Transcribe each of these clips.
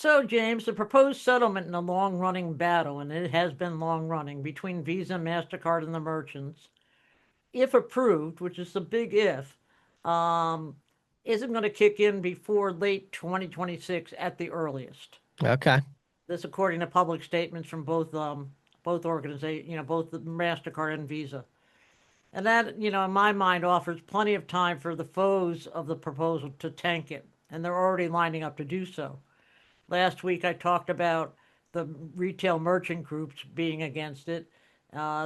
So, James, the proposed settlement in a long-running battle, and it has been long-running, between Visa and Mastercard and the merchants, if approved, which is a big if, um, isn't going to kick in before late 2026 at the earliest. Okay. This, according to public statements from both organizations, both the Mastercard and Visa. And that, in my mind, offers plenty of time for the foes of the proposal to tank it, and they're already lining up to do so. Last week I talked about the retail merchant groups being against it.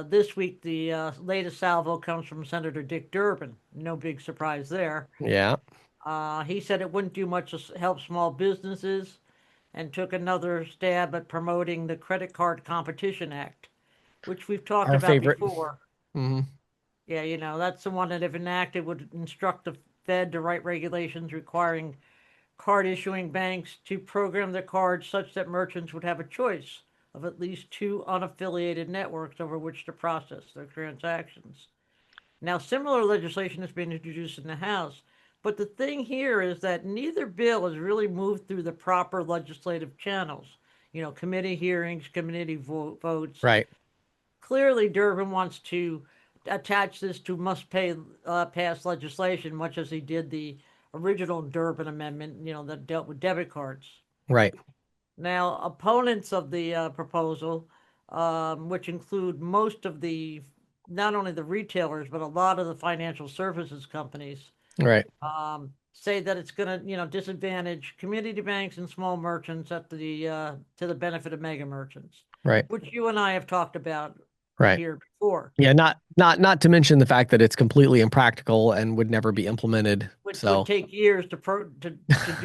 This week the latest salvo comes from Senator Dick Durbin. No big surprise there. Yeah. He said it wouldn't do much to help small businesses and took another stab at promoting the Credit Card Competition Act, which we've talked Our about favorite. before. Hmm. Yeah, that's the one that, if enacted, would instruct the Fed to write regulations requiring card issuing banks to program their cards such that merchants would have a choice of at least two unaffiliated networks over which to process their transactions. Now, similar legislation has been introduced in the House, but the thing here is that neither bill has really moved through the proper legislative channels. Committee hearings, committee votes. Right. Clearly, Durbin wants to attach this to must pay pass legislation, much as he did the original Durbin Amendment, that dealt with debit cards. Right. Now, opponents of the proposal, which include most of not only the retailers, but a lot of the financial services companies, Right. say that it's going to, disadvantage community banks and small merchants to the benefit of mega merchants, Right. which you and I have talked about Right. here before. Yeah. Not to mention the fact that it's completely impractical and would never be implemented. Would So take years to do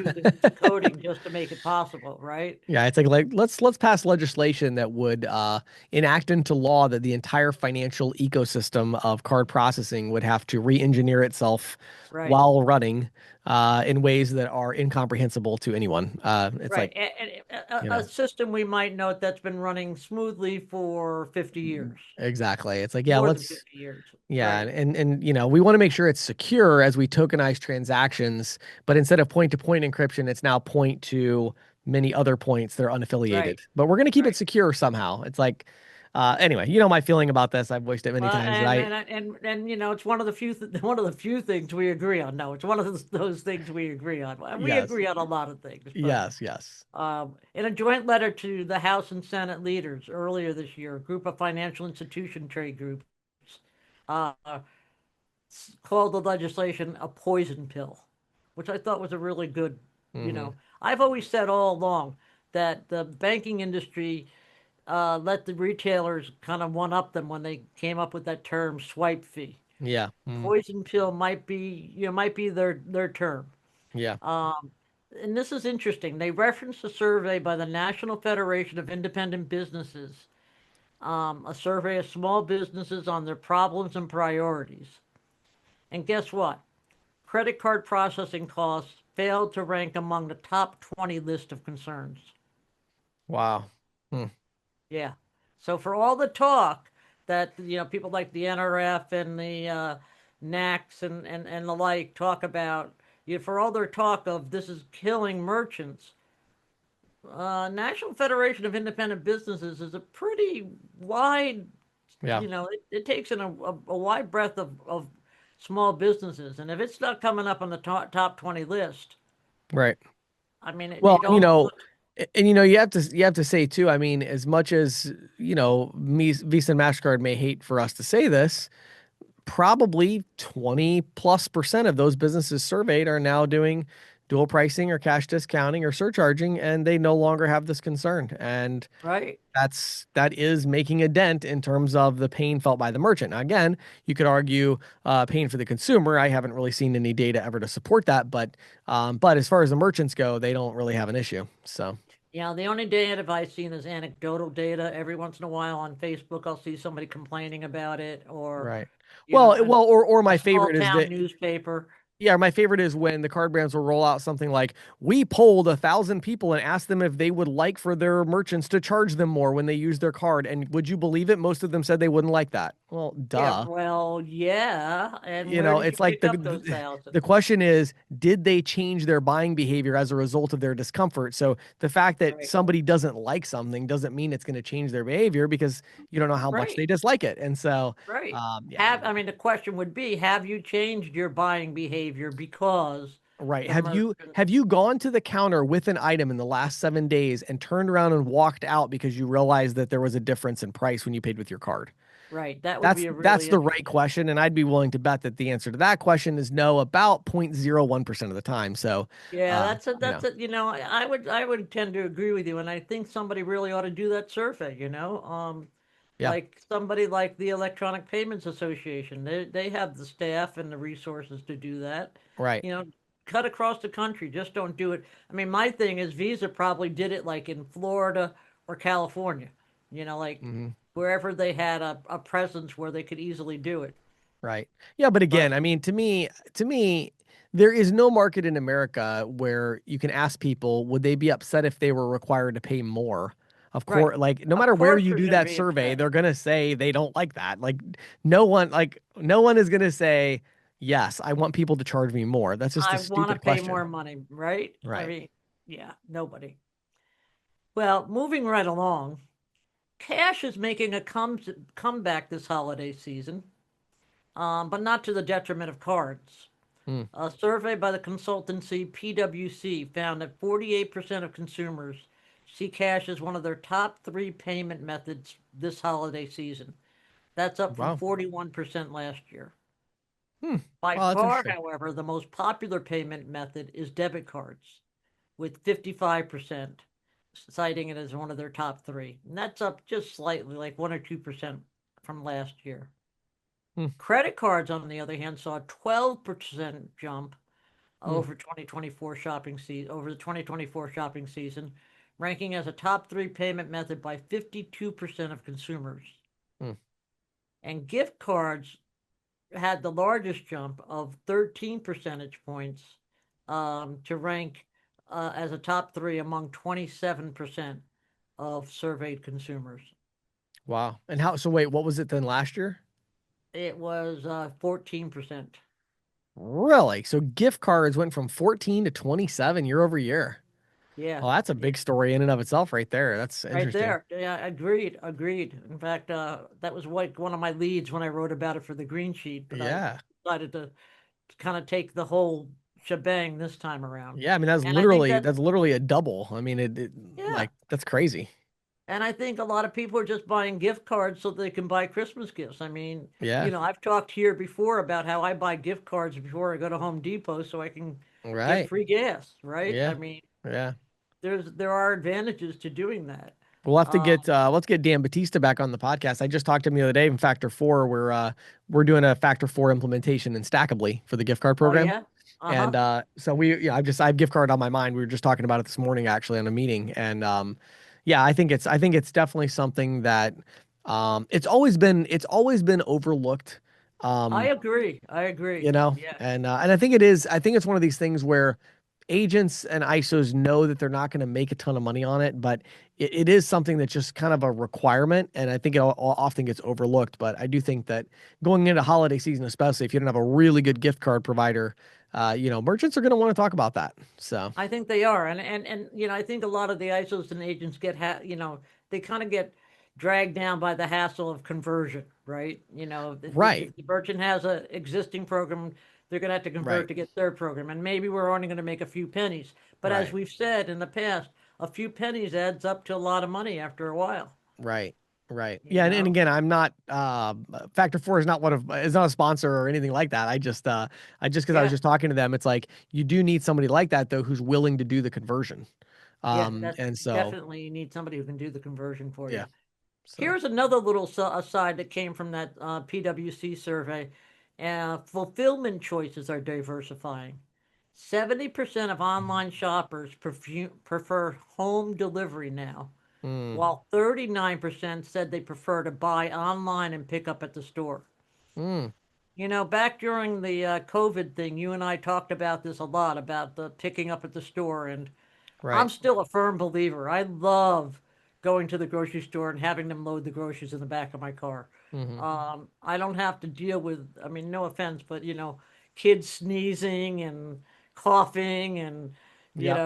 the coding just to make it possible, right? yeah, it's like let's pass legislation that would enact into law that the entire financial ecosystem of card processing would have to re-engineer itself Right. while running in ways that are incomprehensible to anyone. It's Right. like, And you a know, system we might note that's been running smoothly for 50 mm, years, exactly. It's like, yeah, more than let's 50 years. yeah, Right. and we want to make sure it's secure as we tokenize transactions, but instead of point-to-point encryption, it's now point to many other points that are unaffiliated. Right. But we're going to keep it Right. secure somehow. It's like, anyway, my feeling about this. I've voiced it many Well, times, and right? and and it's one of the one of the few things we agree on. No, it's one of those things we agree on. Well, we Yes, agree on a lot of things, but yes, yes. in a joint letter to the House and Senate leaders earlier this year, a group of financial institution trade groups uh, called the legislation a poison pill, which I thought was a really good, you Hmm. know, I've always said all along that the banking industry let the retailers kind of one up them when they came up with that term swipe fee. Yeah. Poison pill might be their term. Yeah. Um, and this is interesting. They referenced a survey by the National Federation of Independent Businesses, a survey of small businesses on their problems and priorities. And guess what? Credit card processing costs failed to rank among the top 20 list of concerns. Wow. Hmm. Yeah. So for all the talk that people like the NRF and the NACs and the like talk about, for all their talk of this is killing merchants, National Federation of Independent Businesses is a pretty wide, Yeah. it takes in a wide breadth of small businesses, and if it's not coming up on the top 20 list, Right. I mean, Well, it almost looks and you have to say too, I mean, as much as, Visa and MasterCard may hate for us to say this, probably 20+% of those businesses surveyed are now doing dual pricing or cash discounting or surcharging, and they no longer have this concern. And right. that is making a dent in terms of the pain felt by the merchant. Now, again, you could argue pain for the consumer. I haven't really seen any data ever to support that, but as far as the merchants go, they don't really have an issue. So The only data I've seen is anecdotal data. Every once in a while on Facebook, I'll see somebody complaining about it, or right. you know, Well, an, or a my small favorite is town that newspaper. yeah, my favorite is when the card brands will roll out something like, we polled 1,000 people and asked them if they would like for their merchants to charge them more when they use their card. And would you believe it? Most of them said they wouldn't like that. Well, Yeah, duh. well, yeah. And You where know, did you it's like pick up those the thousands? question is, did they change their buying behavior as a result of their discomfort? So the fact that Right, somebody doesn't like something doesn't mean it's going to change their behavior because you don't know how much right, they dislike it. And so, right. yeah, I mean, the question would be, have you changed your buying behavior because right. the merchant, Have you gone to the counter with an item in the last 7 days and turned around and walked out because you realized that there was a difference in price when you paid with your card? right? That would be a That's really the right interesting. question, and I'd be willing to bet that the answer to that question is no about 0.01% of the time. So, Yeah, you know, I would tend to agree with you, and I think somebody really ought to do that survey, yeah, like somebody like the Electronic Payments Association. They have the staff and the resources to do that. right. You know, cut across the country, just don't do it. I mean, my thing is Visa probably did it like in Florida or California, like Hmm. wherever they had a presence where they could easily do it. Right. Yeah, but But again, I mean, to me, there is no market in America where you can ask people, would they be upset if they were required to pay more? Of right, course, like no of matter where course you they're do going to that be survey, upset. they're gonna say they don't like that. No one is gonna say, yes, I want people to charge me more. That's just a I want to stupid pay question. more money, right? I Right. mean, yeah, nobody. Well, moving right along, cash is making a comeback this holiday season, but not to the detriment of cards. Hmm. A survey by the consultancy PwC found that 48% of consumers see cash as one of their top three payment methods this holiday season. That's up from Wow. 41% last year. Hmm. By Wow, that's far, interesting. however, the most popular payment method is debit cards, with 55% citing it as one of their top three. And that's up just slightly, like 1 or 2% from last year. Hmm. Credit cards, on the other hand, saw a 12% jump Hmm. over the 2024 shopping season, ranking as a top three payment method by 52% of consumers. Hmm. And gift cards had the largest jump of 13 percentage points to rank as a top three among 27% of surveyed consumers. Wow. And how, so wait, what was it then last year? It was 14%. Really? So gift cards went from 14 to 27 year over year. Yeah, Well, that's a yeah, big story in and of itself right there. That's right interesting. there. Yeah, agreed, agreed. In fact, that was one of my leads when I wrote about it for the green sheet, but I Yeah. decided to kind of take the whole shebang this time around. Yeah, I mean And I think that's literally a double. I mean it yeah, like that's crazy. and I think a lot of people are just buying gift cards so they can buy Christmas gifts. I mean, Yeah. I've talked here before about how I buy gift cards before I go to Home Depot so I can get Right. free gas, right? I Yeah. mean, Yeah. there are advantages to doing that. We'll have to Um, get let's get Dan Batista back on the podcast. I just talked to him the other day in Factor 4. We're doing a Factor 4 implementation in Stackably for the gift card oh program. yeah, And uh-huh. so I have gift card on my mind. We were just talking about it this morning actually on a meeting. And yeah, I think it's definitely something that it's always been overlooked. I Um, agree. I you agree. know, Yeah, and I think it's one of these things where agents and ISOs know that they're not going to make a ton of money on it, but it is something that's just kind of a requirement, and I think often gets overlooked. But I do think that going into holiday season, especially if you don't have a really good gift card provider, merchants are going to want to talk about that. So I think they are, and I think a lot of the ISOs and agents they kind of get dragged down by the hassle of conversion, right? right, If the merchant has a existing program, they're going to have to convert right, to get their program, and maybe we're only going to make a few pennies. But as right. we've said in the past, a few pennies adds up to a lot of money after a while. Right. Right. You Yeah, and know? again, I'm not Factor 4 is not a sponsor or anything like that. I just because I was Yeah, just talking to them, it's like you do need somebody like that though who's willing to do the conversion. yeah, that's And so definitely you need somebody who can do the conversion for you. yeah. So Here's another little aside that came from that PwC survey. Fulfillment choices are diversifying. 70% of online shoppers prefer home delivery now, mm, while 39% said they prefer to buy online and pick up at the store. mm, Back during the COVID thing, you and I talked about this a lot about the picking up at the store, and I'm right. still a firm believer. I love going to the grocery store and having them load the groceries in the back of my car. Hmm. I don't have to deal with, I mean, no offense, but kids sneezing and coughing and Yep.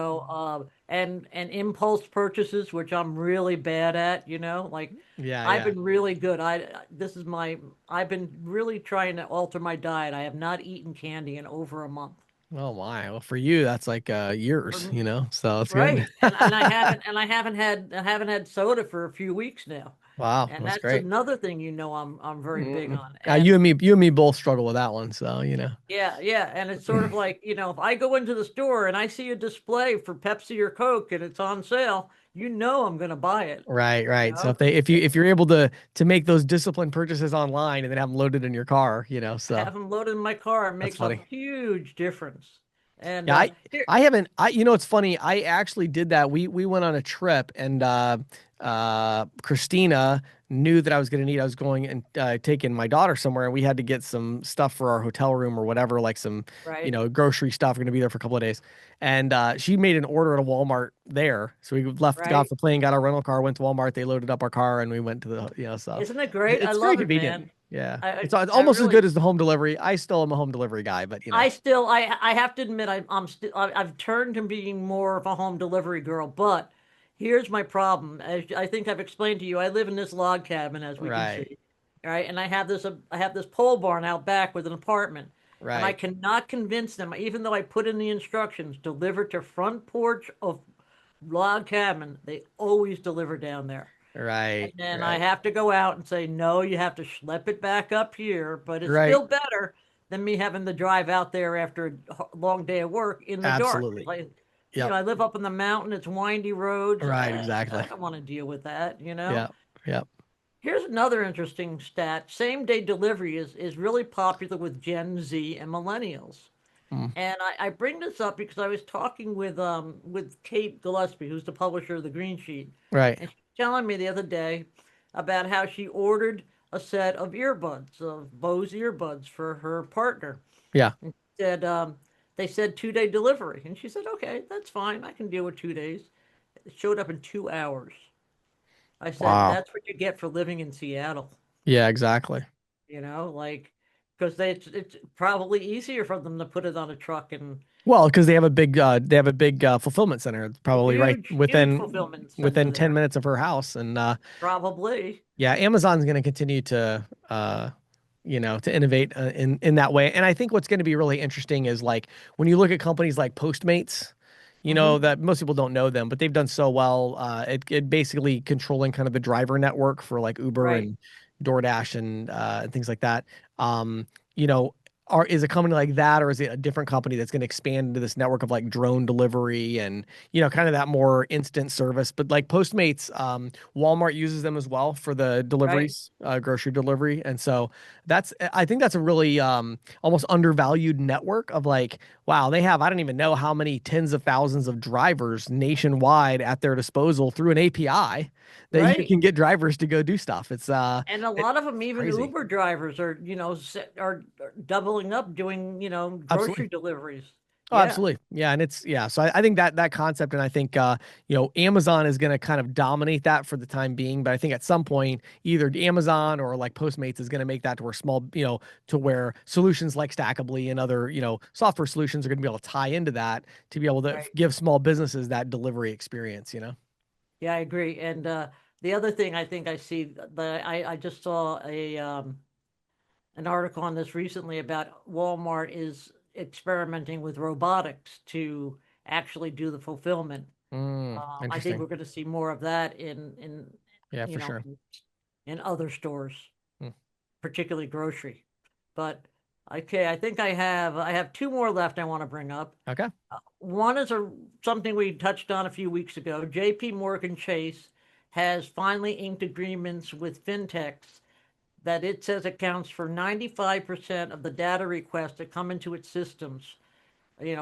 and impulse purchases, which I'm really bad at. Like Yeah, I've yeah. been really good. I've been really trying to alter my diet. I have not eaten candy in over a month. Oh my. Well, for you, that's like For years, me, so it's good. right. And I haven't had soda for a few weeks now. Wow, And that's that's great. another thing I'm very big Mm-mm. on. You And and me both struggle with that one, so. yeah, yeah. And it's sort of like, if I go into the store and I see a display for Pepsi or Coke and it's on sale, I'm going to buy it, Right, you right. So know? if you're able to make those disciplined purchases online and then have them loaded in your car, so Have them loaded in my car. It that's makes a funny. huge difference. And Yeah, here, I haven't it's funny. I actually did that. We went on a trip and Christina knew that I was going to need I was going and taking my daughter somewhere and we had to get some stuff for our hotel room or whatever, like some, right, grocery stuff. We're going to be there for a couple of days. And she made an order at a Walmart there. So we left, got off right. the plane, got our rental car, went to Walmart, they loaded up our car and we went to the, so Isn't it great? I it's very love it, convenient. man. Yeah. I, It's I, I almost as good really, as the home delivery. I still am a home delivery guy, but I have to admit, I'm still, I've turned to being more of a home delivery girl, but here's my problem. As I think I've explained to you, I live in this log cabin, as we can right, see, right? And I have this pole barn out back with an apartment, and I right. cannot convince them, even though I put in the instructions, deliver to front porch of log cabin, they always deliver down there. And Right, then I right, have to go out and say, no, you have to schlep it back up here. But it's right. still better than me having to drive out there after a long day of work in the dark. 'Cause Absolutely. I Yep. live up in the mountain. It's windy roads. Right, I exactly. don't want to deal with that. Yep. Yep. Here's another interesting stat. Same day delivery is really popular with Gen Z and millennials. Mm. And I bring this up because I was talking with Kate Gillespie, who's the publisher of the Green Sheet, Right. and she was telling me the other day about how she ordered a set of earbuds, of Bose earbuds for her partner. Yeah. And she said they said 2 day delivery, and she said, "Okay, that's fine. I can deal with 2 days." It showed up in 2 hours. I said, Wow. "That's what you get for living in Seattle." Yeah, exactly. Like because it's probably easier for them to put it on a truck and Well, because they have a big fulfillment center. It's probably right huge, huge within fulfillment center within 10 there. minutes of her house. And Probably. yeah, Amazon's going to continue to to innovate in that way. And I think what's going to be really interesting is like when you look at companies like Postmates, Hmm. that most people don't know them, but they've done so well. It basically controlling kind of the driver network for like Uber Right. and DoorDash and things like that. Um, you know, is a company like that, or is it a different company that's going to expand into this network of like drone delivery and kind of that more instant service? But like Postmates, Walmart uses them as well for the Right. deliveries, grocery delivery, and so I think that's a really almost undervalued network of like, wow, they have I don't even know how many tens of thousands of drivers nationwide at their disposal through an API that you Right. can get drivers to go do stuff. And a lot of them, It's even crazy. Uber drivers, are doubling up doing Absolutely. grocery deliveries. Oh, Yeah. absolutely. Yeah. And yeah. So I think that concept, and I think, Amazon is going to kind of dominate that for the time being. But I think at some point, either Amazon or like Postmates is going to make that to where to where solutions like Stackably and other, software solutions are going to be able to tie into that to be able to Right. give small businesses that delivery experience. Yeah, I agree. And the other thing I think I see that I just saw an article on this recently about Walmart is experimenting with robotics to actually do the fulfillment. I think Interesting. we're going to see more of that in Yeah, you for know sure. in other stores, Hmm. particularly grocery. But okay, I have two more left I want to bring up. Okay. One is something we touched on a few weeks ago. JPMorgan Chase has finally inked agreements with fintechs that it says accounts for 95% of the data requests that come into its systems,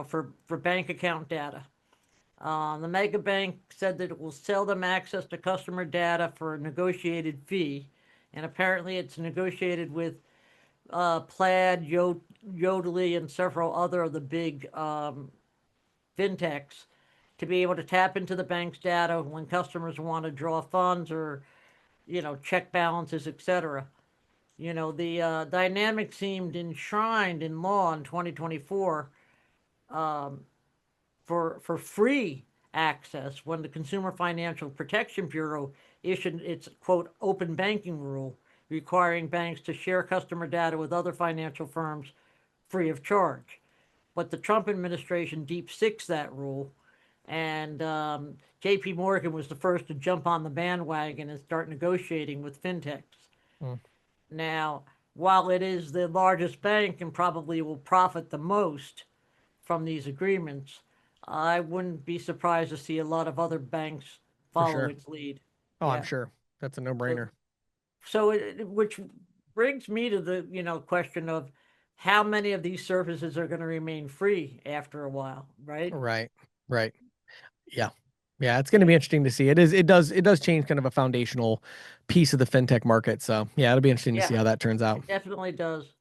for bank account data. The mega bank said that it will sell them access to customer data for a negotiated fee, and apparently it's negotiated with Plaid, Yodlee, and several other of the big fintechs to be able to tap into the bank's data when customers want to draw funds or, check balances, etc. The dynamic seemed enshrined in law in 2024 for free access when the Consumer Financial Protection Bureau issued its quote open banking rule requiring banks to share customer data with other financial firms free of charge. But the Trump administration deep sixed that rule, and JP Morgan was the first to jump on the bandwagon and start negotiating with fintechs. Mm, Now, while it is the largest bank and probably will profit the most from these agreements, I wouldn't be surprised to see a lot of other banks for follow sure. its lead. Oh, I'm Yeah. sure that's a So, no-brainer. which brings me to the question of how many of these services are going to remain free after a while, right? Right. Right. Yeah. Yeah, it's going to Yeah. be interesting to see. It does change kind of a foundational piece of the fintech market. So, yeah, it'll be interesting to see Yeah, how that turns out. it definitely does.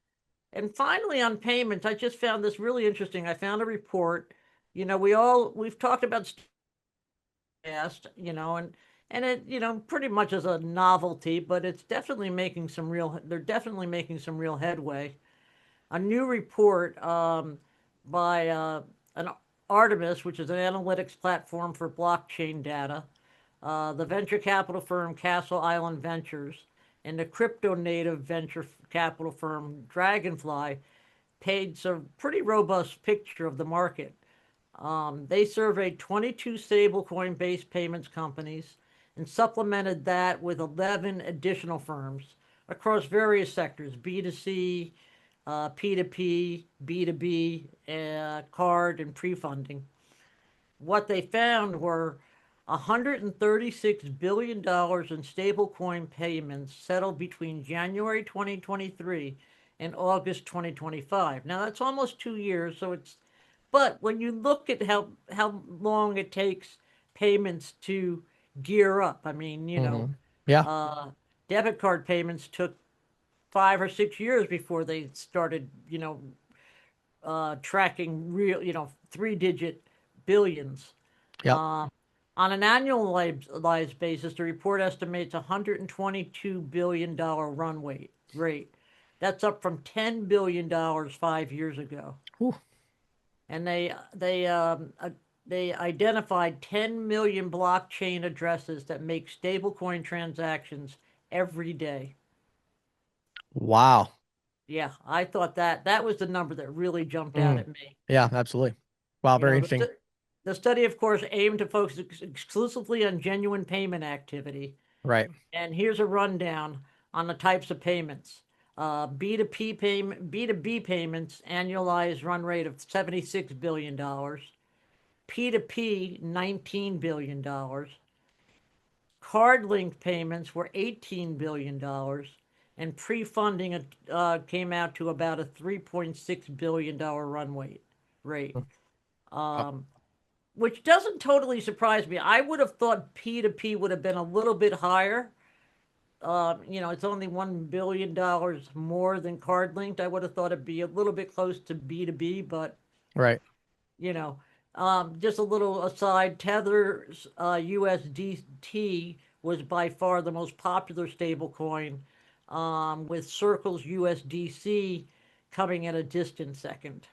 And finally, on payments, I just found this really interesting. I found a report. We've talked about past, and it, pretty much as a novelty, but they're definitely making some real headway. A new report by an Artemis, which is an analytics platform for blockchain data, the venture capital firm Castle Island Ventures, and the crypto native venture capital firm Dragonfly paints a pretty robust picture of the market. They surveyed 22 stablecoin based payments companies and supplemented that with 11 additional firms across various sectors B2C, P2P, B2B, card, and pre funding. What they found were $136 billion in stablecoin payments settled between January 2023 and August 2025. Now that's almost 2 years, but when you look at how long it takes payments to gear up, I mean, Yeah. uh, debit card payments took 5 or 6 years before they started, tracking real, 3-digit billions. Yep. Uh, on an annualized basis, the report estimates $122 billion rate. That's up from $10 billion 5 years ago. Ooh, And they identified 10 million blockchain addresses that make stablecoin transactions every day. wow. Yeah, I thought that was the number that really jumped out Mm, at me. yeah, absolutely. Wow, You very know, interesting. the study, of course, aimed to focus exclusively on genuine payment activity. Right. And here's a rundown on the types of payments. B2B payments, annualized run rate of $76 billion. P2P, $19 billion. Card linked payments were $18 billion. And pre funding came out to about a $3.6 billion rate. Mm, wow. Um, which doesn't totally surprise me. I would have thought P2P would have been a little bit higher. It's only $1 billion more than card linked. I would have thought it'd be a little bit close to B2B, but Right. you know, just a little aside, Tether's USDT was by far the most popular stablecoin, with Circle's USDC coming in a distant second.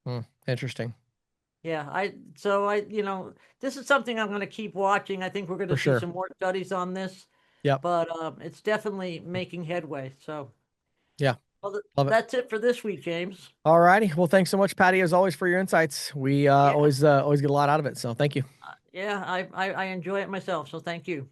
Mm, interesting. Yeah, this is something I'm going to keep watching. I think we're going For to see sure. some more studies on this, Yep. but it's definitely making headway. So, Yeah. well, Love it. that's it for this week, James. All righty. Well, thanks so much, Patty, as always, for your insights. We Yeah, always get a lot out of it. So thank you. yeah, I enjoy it myself. So, thank you.